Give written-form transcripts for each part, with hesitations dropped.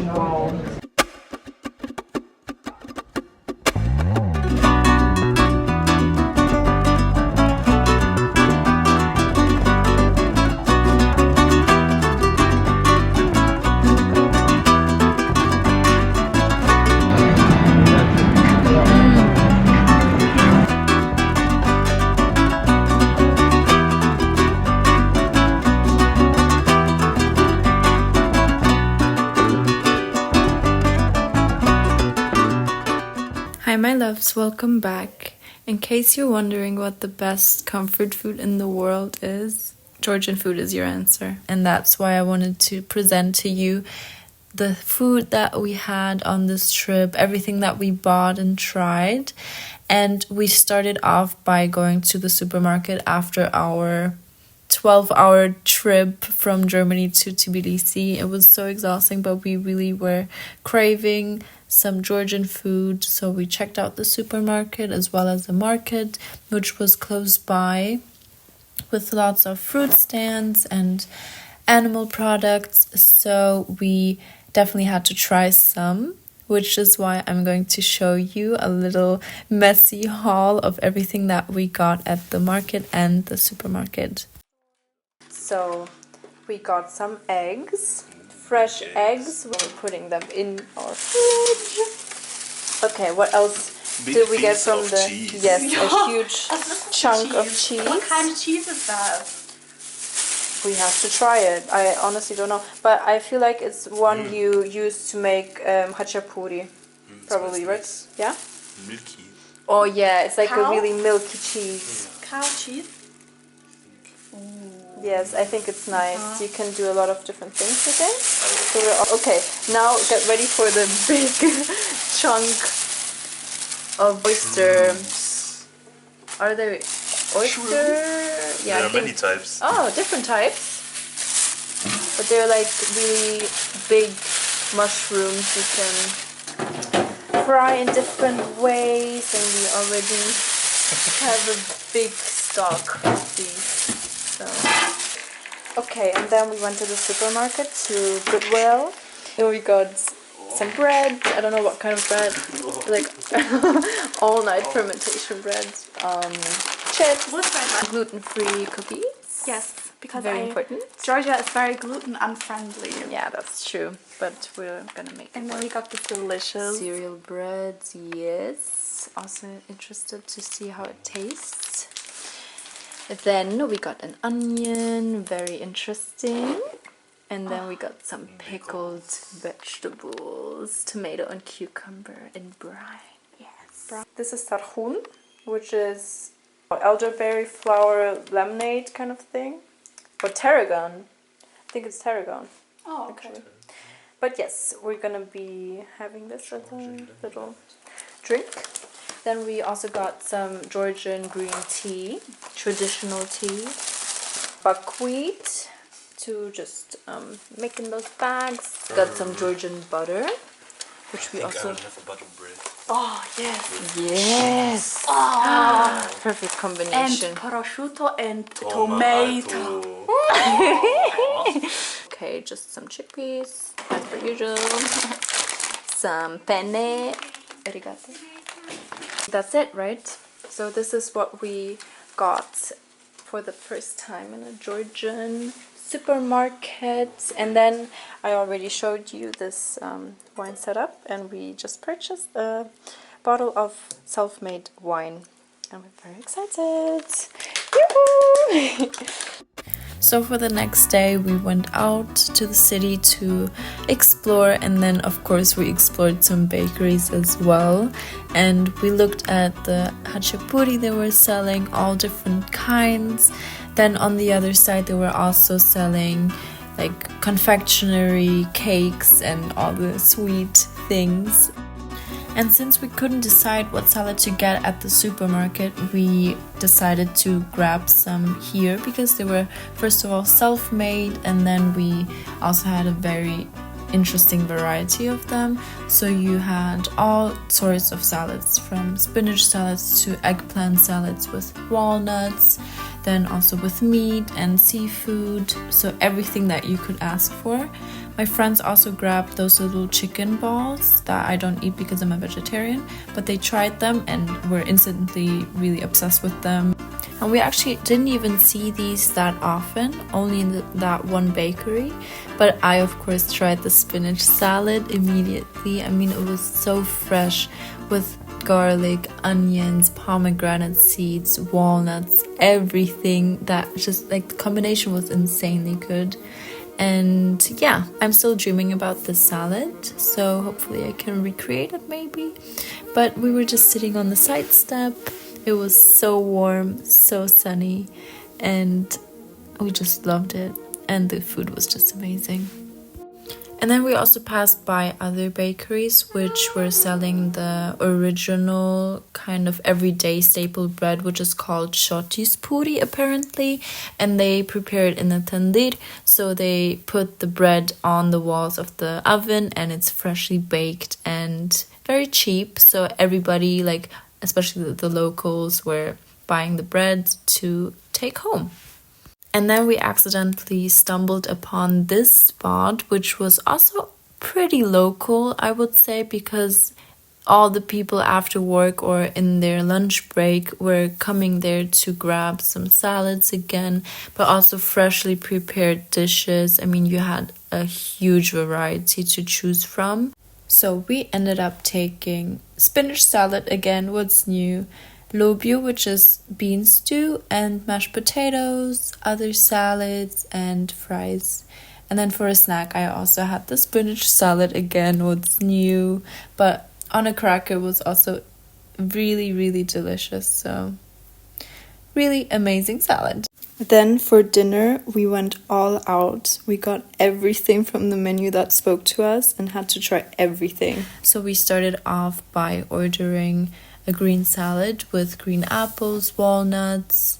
Wow. Hi my loves, welcome back. In case you're wondering what the best comfort food in the world is, Georgian food is your answer. And that's why I wanted to present to you the food that we had on this trip, everything that we bought and tried. And we started off by going to the supermarket after our 12-hour trip from Germany to Tbilisi. It was so exhausting, but we really were craving some Georgian food, so we checked out the supermarket as well as the market, which was close by, with lots of fruit stands and animal products. So we definitely had to try some, which is why I'm going to show you a little messy haul of everything that we got at the market and the supermarket. So we got some eggs, fresh eggs. We're putting them in our fridge. Okay, what else did we get from the cheese. Yes, a huge chunk of cheese. What kind of cheese is that? We have to try it. I honestly don't know, but I feel like it's one you use to make khachapuri. Probably, right? Yeah? Milky. Oh yeah, it's like Cow? a really milky cheese. Cow cheese? Yes, I think it's nice. You can do a lot of different things with it. So okay, now get ready for the big chunk of oyster. Are there oyster? Yeah, There are many types. Oh, different types. But they're like really big mushrooms you can fry in different ways, and we already have a big stock of these. So. Okay, and then we went to the supermarket, to Goodwill, and we got some bread. I don't know what kind of bread, like all night fermentation bread. Chips, gluten-free cookies. Yes, because Very important. Georgia is very gluten unfriendly. Yeah, that's true, but we're gonna make And it then work. we got this delicious Cereal breads, yes. Also interested to see how it tastes. Then we got an onion, very interesting. And then we got some pickled vegetables, tomato and cucumber in brine. Yes. This is tarhun, which is elderberry flower lemonade kind of thing. Or tarragon. I think it's tarragon. Oh, okay. Actually. But yes, we're gonna be having this little drink. Then we also got some Georgian green tea, traditional tea, buckwheat to just make in those bags. Got some Georgian butter, which we I also... will have a butter bread. Oh, yes. Yes! Oh. Perfect And combination. prosciutto and tomato. Okay, just some chickpeas, as per usual. Some penne rigate. That's it, right? So this is what we got for the first time in a Georgian supermarket. And then I already showed you this wine setup, and we just purchased a bottle of self-made wine. And we're very excited. Yoo-hoo! So for the next day, we went out to the city to explore, and then of course we explored some bakeries as well. And we looked at the khachapuri they were selling, all different kinds. Then on the other side they were also selling like confectionery, cakes and all the sweet things. And since we couldn't decide what salad to get at the supermarket, we decided to grab some here because they were first of all self-made, and then we also had a very interesting variety of them. So you had all sorts of salads, from spinach salads to eggplant salads with walnuts. then also with meat and seafood, so everything that you could ask for. My friends also grabbed those little chicken balls that I don't eat because I'm a vegetarian, but they tried them and were instantly really obsessed with them. And we actually didn't even see these that often, only in that one bakery. But I, of course, tried the spinach salad immediately. I mean, it was so fresh with garlic, onions, pomegranate seeds, walnuts, everything. That just, like, the combination was insanely good. And yeah, I'm still dreaming about this salad, so hopefully I can recreate it maybe. But we were just sitting on the side step. It was so warm, so sunny, and we just loved it. And the food was just amazing. And then we also passed by other bakeries which were selling the original kind of everyday staple bread, which is called khachapuri apparently. And they prepare it in a tandir, so they put the bread on the walls of the oven and it's freshly baked and very cheap. So everybody, like especially the locals, were buying the bread to take home. And then we accidentally stumbled upon this spot, which was also pretty local, I would say, because all the people after work or in their lunch break were coming there to grab some salads again, but also freshly prepared dishes. I mean, you had a huge variety to choose from. So we ended up taking spinach salad again, what's new, lobio, which is bean stew, and mashed potatoes, other salads, and fries. And then for a snack, I also had the spinach salad again, what's new, but on a cracker was also really, really delicious. So really amazing salad. Then for dinner, we went all out. We got everything from the menu that spoke to us and had to try everything. So we started off by ordering a green salad with green apples, walnuts,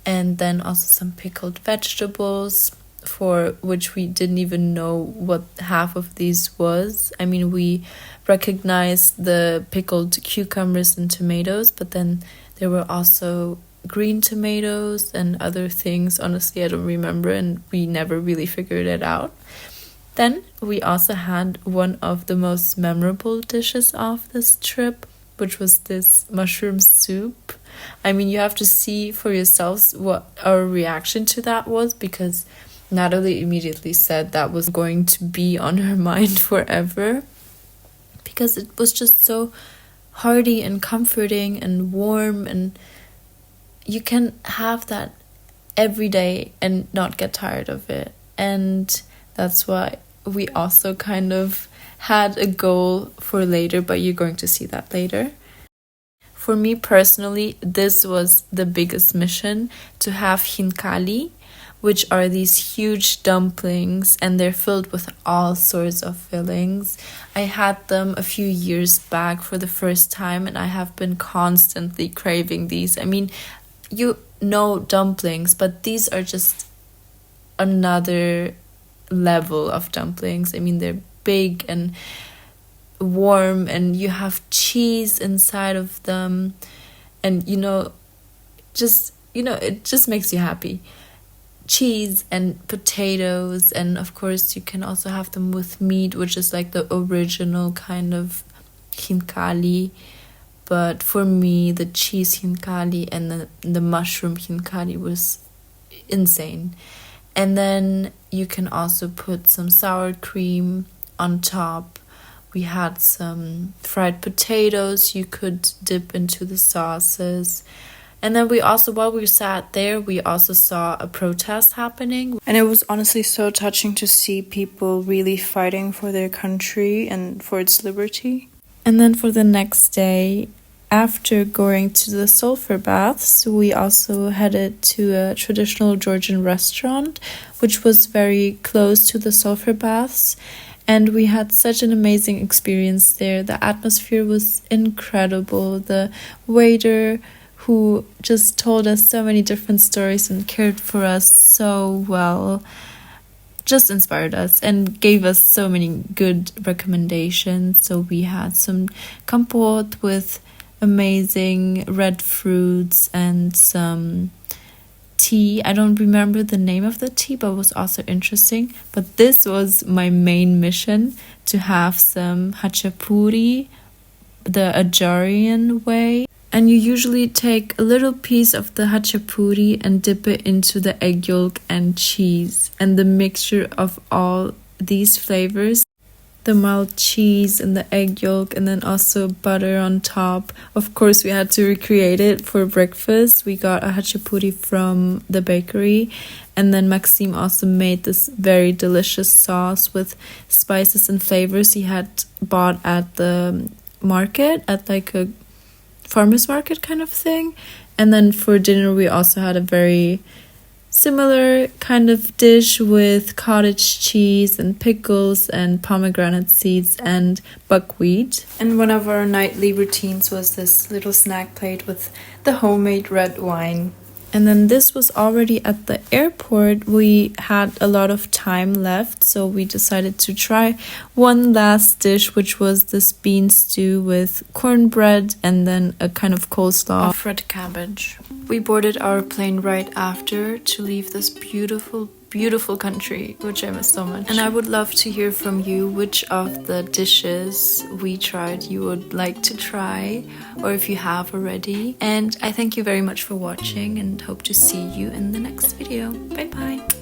and then also some pickled vegetables, for which we didn't even know what half of these was. I mean, we recognized the pickled cucumbers and tomatoes, but then there were also green tomatoes and other things. Honestly, I don't remember, and we never really figured it out. Then we also had one of the most memorable dishes of this trip, which was this mushroom soup. I mean, you have to see for yourselves what our reaction to that was, because Natalie immediately said that was going to be on her mind forever, because it was just so hearty and comforting and warm, and you can have that every day and not get tired of it. And that's why we also kind of had a goal for later, but you're going to see that later. For me personally, this was the biggest mission, to have khinkali, which are these huge dumplings, and they're filled with all sorts of fillings. I had them a few years back for the first time, and I have been constantly craving these. I mean, you know dumplings, but these are just another level of dumplings. I mean, they're big and warm, and you have cheese inside of them, and it just makes you happy. Cheese and potatoes, and of course you can also have them with meat, which is like the original kind of khinkali. But for me, the cheese khinkali and the mushroom khinkali was insane. And then you can also put some sour cream on top. We had some fried potatoes you could dip into the sauces. And then we also, while we sat there, we also saw a protest happening. And it was honestly so touching to see people really fighting for their country and for its liberty. And then for the next day, after going to the sulfur baths, we also headed to a traditional Georgian restaurant, which was very close to the sulfur baths. And we had such an amazing experience there. The atmosphere was incredible. The waiter, who just told us so many different stories and cared for us so well, just inspired us and gave us so many good recommendations. So we had some compote with amazing red fruits and some tea. I don't remember the name of the tea, but it was also interesting. But this was my main mission, to have some khachapuri, the Georgian way. And you usually take a little piece of the khachapuri and dip it into the egg yolk and cheese. And the mixture of all these flavors, the mild cheese and the egg yolk, and then also butter on top. Of course, we had to recreate it for breakfast. We got a khachapuri from the bakery, and then Maxime also made this very delicious sauce with spices and flavors he had bought at the market, at like a farmer's market kind of thing. And then for dinner we also had a very similar kind of dish with cottage cheese and pickles and pomegranate seeds and buckwheat. And one of our nightly routines was this little snack plate with the homemade red wine. And then this was already at the airport. We had a lot of time left, so we decided to try one last dish, which was this bean stew with cornbread and then a kind of coleslaw of red cabbage. We boarded our plane right after to leave this beautiful country, which I miss so much. And I would love to hear from you which of the dishes we tried you would like to try, or if you have already. And I thank you very much for watching and hope to see you in the next video. Bye bye.